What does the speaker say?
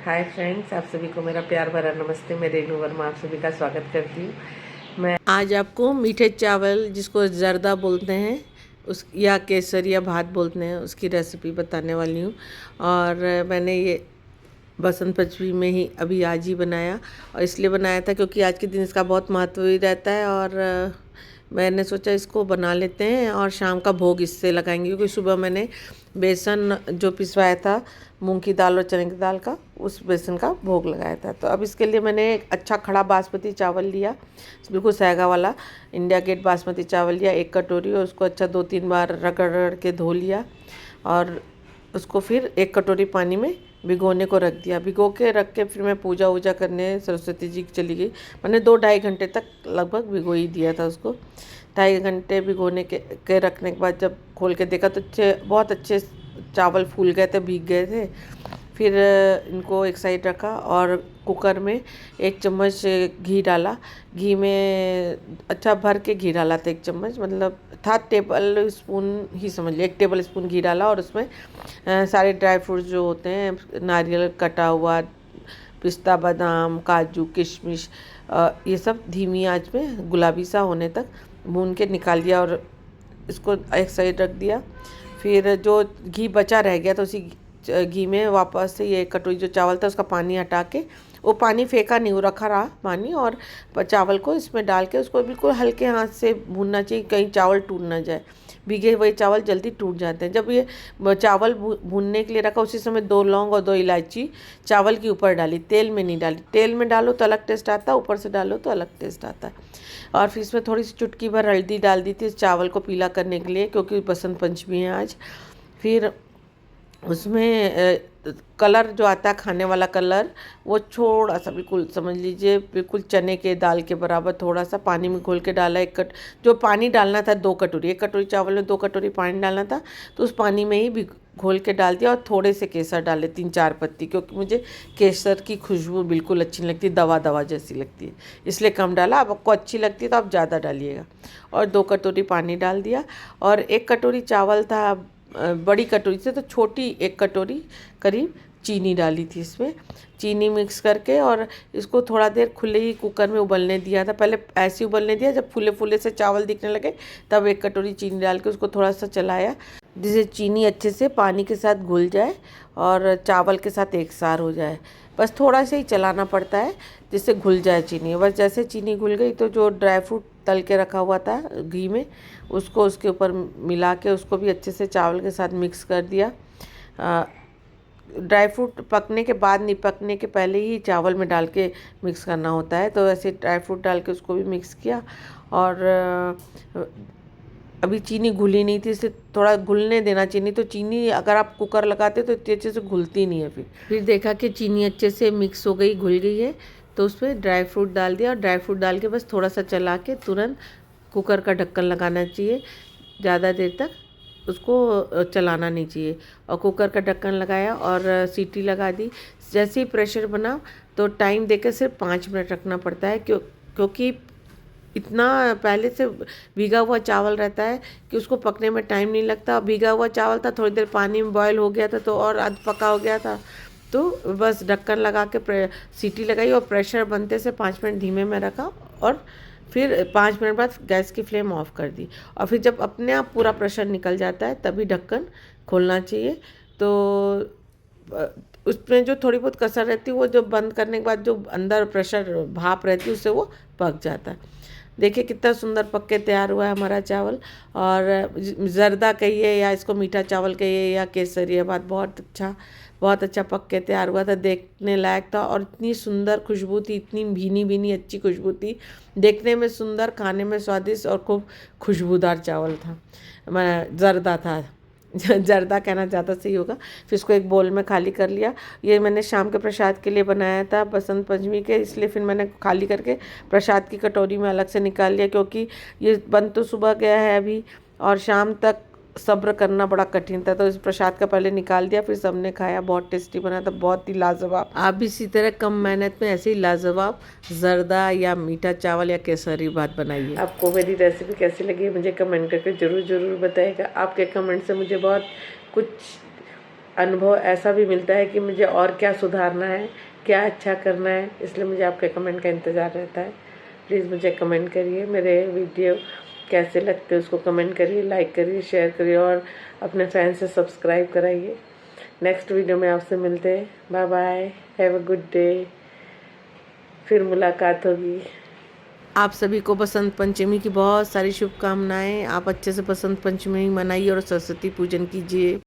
Hi friends, आप सभी को मेरा प्यार भरा नमस्ते। मैं रेनू वर्मा आप सभी का स्वागत करती हूँ। मैं आज आपको मीठे चावल जिसको जर्दा बोलते हैं उस या केसरिया भात बोलते हैं उसकी रेसिपी बताने वाली हूँ। और मैंने ये बसंत पंचमी में ही अभी आज ही बनाया, और इसलिए बनाया था क्योंकि आज के दिन इसका बहुत महत्व ही रहता है। और मैंने सोचा इसको बना लेते हैं और शाम का भोग इससे लगाएंगे, क्योंकि सुबह मैंने बेसन जो पिसवाया था मूंग की दाल और चने की दाल का, उस बेसन का भोग लगाया था। तो अब इसके लिए मैंने एक अच्छा खड़ा बासमती चावल लिया, बिल्कुल सहगा वाला इंडिया गेट बासमती चावल लिया 1 कटोरी, और उसको अच्छा 2-3 बार रगड़ रगड़ के धो लिया। और उसको फिर 1 कटोरी पानी में भिगोने को रख दिया। भिगो के रख के फिर मैं पूजा वूजा करने सरस्वती जी की चली गई। मैंने 2-2.5 घंटे तक लगभग भिगो ही दिया था उसको। 2.5 घंटे भिगोने के रखने के बाद जब खोल के देखा तो बहुत अच्छे चावल फूल गए थे, भीग गए थे। फिर इनको एक साइड रखा और कुकर में 1 चम्मच घी डाला। घी में अच्छा भर के घी डाला था, 1 चम्मच मतलब था, टेबल स्पून ही समझ लिया, 1 टेबल स्पून घी डाला। और उसमें सारे ड्राई फ्रूट्स जो होते हैं, नारियल कटा हुआ, पिस्ता, बादाम, काजू, किशमिश, ये सब धीमी आंच में गुलाबी सा होने तक भून के निकाल दिया और इसको एक साइड रख दिया। फिर जो घी बचा रह गया तो उसी घी में वापस से ये कटोरी जो चावल था उसका पानी हटा के, वो पानी फेंका नहीं, वो रखा रहा पानी, और चावल को इसमें डाल के उसको बिल्कुल हल्के हाथ से भूनना चाहिए, कहीं चावल टूट ना जाए। भीगे हुए चावल जल्दी टूट जाते हैं। जब ये चावल भूनने के लिए रखा उसी समय 2 लौंग और 2 इलायची चावल के ऊपर डाली, तेल में नहीं डाली। तेल में डालो तो अलग टेस्ट आता है, ऊपर से डालो तो अलग टेस्ट आता है। और फिर इसमें थोड़ी सी चुटकी भर हल्दी डाल दी थी चावल को पीला करने के लिए, क्योंकि बसंत पंचमी है आज। फिर उसमें कलर जो आता है खाने वाला कलर, वो थोड़ा सा बिल्कुल समझ लीजिए बिल्कुल चने के दाल के बराबर थोड़ा सा पानी में घोल के डाला। जो पानी डालना था 2 कटोरी, 1 कटोरी चावल में 2 कटोरी पानी डालना था, तो उस पानी में ही भी घोल के डाल दिया। और थोड़े से केसर डाले 3-4 पत्ती, क्योंकि मुझे केसर की खुशबू बिल्कुल अच्छी लगती है, दवा दवा जैसी लगती है, इसलिए कम डाला। अब आपको अच्छी लगती है तो आप ज़्यादा डालिएगा। और 2 कटोरी पानी डाल दिया। और 1 कटोरी चावल था, बड़ी कटोरी से तो छोटी 1 कटोरी करीब चीनी डाली थी इसमें। चीनी मिक्स करके और इसको थोड़ा देर खुले ही कुकर में उबलने दिया था। पहले ऐसे उबलने दिया, जब फूले फूले से चावल दिखने लगे तब 1 कटोरी चीनी डाल के उसको थोड़ा सा चलाया, जिससे चीनी अच्छे से पानी के साथ घुल जाए और चावल के साथ एक सार हो जाए। बस थोड़ा सा ही चलाना पड़ता है जिससे घुल जाए चीनी। बस जैसे चीनी घुल गई तो जो ड्राई फ्रूट तल के रखा हुआ था घी में, उसको उसके ऊपर मिला के उसको भी अच्छे से चावल के साथ मिक्स कर दिया। ड्राई फ्रूट पकने के बाद नहीं, पकने के पहले ही चावल में डाल के मिक्स करना होता है। तो ऐसे ड्राई फ्रूट डाल के उसको भी मिक्स किया। और अभी चीनी घुली नहीं थी, इसे थोड़ा घुलने देना चीनी। तो चीनी अगर आप कुकर लगाते तो इतनी अच्छे से घुलती नहीं है। फिर देखा कि चीनी अच्छे से मिक्स हो गई, घुल गई है, तो उसमें ड्राई फ्रूट डाल दिया। और ड्राई फ्रूट डाल के बस थोड़ा सा चला के तुरंत कुकर का ढक्कन लगाना चाहिए, ज़्यादा देर तक उसको चलाना नहीं चाहिए। और कुकर का ढक्कन लगाया और सीटी लगा दी। जैसे ही प्रेशर बना तो टाइम देकर सिर्फ 5 मिनट रखना पड़ता है, क्योंकि इतना पहले से भीगा हुआ चावल रहता है कि उसको पकने में टाइम नहीं लगता। भीगा हुआ चावल था, थोड़ी देर पानी में बॉयल हो गया था तो और अध पका हो गया था। तो बस ढक्कन लगा के सीटी लगाई और प्रेशर बनते से 5 मिनट धीमे में रखा। और फिर 5 मिनट बाद गैस की फ्लेम ऑफ कर दी। और फिर जब अपने आप पूरा प्रेशर निकल जाता है तभी ढक्कन खोलना चाहिए। तो उसमें जो थोड़ी बहुत कसर रहती है वो जो बंद करने के बाद जो अंदर प्रेशर भाप रहती है उससे वो पक जाता है। देखिए कितना सुंदर पक के तैयार हुआ है हमारा चावल। और जर्दा कहिए या इसको मीठा चावल कहिए या केसरिया भात, बहुत अच्छा पक के तैयार हुआ था, देखने लायक था। और इतनी सुंदर खुशबू थी, इतनी भीनी भीनी अच्छी खुशबू थी, देखने में सुंदर, खाने में स्वादिष्ट और खूब खुशबूदार चावल था, जर्दा था। जर्दा कहना ज़्यादा सही होगा। फिर इसको एक बोल में खाली कर लिया। ये मैंने शाम के प्रसाद के लिए बनाया था बसंत पंचमी के, इसलिए फिर मैंने खाली करके प्रसाद की कटोरी में अलग से निकाल लिया, क्योंकि ये बन तो सुबह गया है अभी और शाम तक सब्र करना बड़ा कठिन था। तो इस प्रसाद का पहले निकाल दिया, फिर सबने खाया, बहुत टेस्टी बना था, बहुत ही लाजवाब। आप भी इसी तरह कम मेहनत में ऐसे ही लाजवाब जर्दा या मीठा चावल या केसरी भात बनाइए। आपको मेरी रेसिपी कैसी लगी मुझे कमेंट करके ज़रूर बताइएगा। आपके कमेंट से मुझे बहुत कुछ अनुभव ऐसा भी मिलता है कि मुझे और क्या सुधारना है, क्या अच्छा करना है। इसलिए मुझे आपके कमेंट का इंतज़ार रहता है। प्लीज़ मुझे कमेंट करिए, मेरे वीडियो कैसे लगते हैं उसको कमेंट करिए, लाइक करिए, शेयर करिए और अपने फ्रेंड्स से सब्सक्राइब कराइए। नेक्स्ट वीडियो में आपसे मिलते हैं। Bye bye, have a good day. फिर मुलाकात होगी। आप सभी को बसंत पंचमी की बहुत सारी शुभकामनाएं। आप अच्छे से बसंत पंचमी मनाइए और सरस्वती पूजन कीजिए।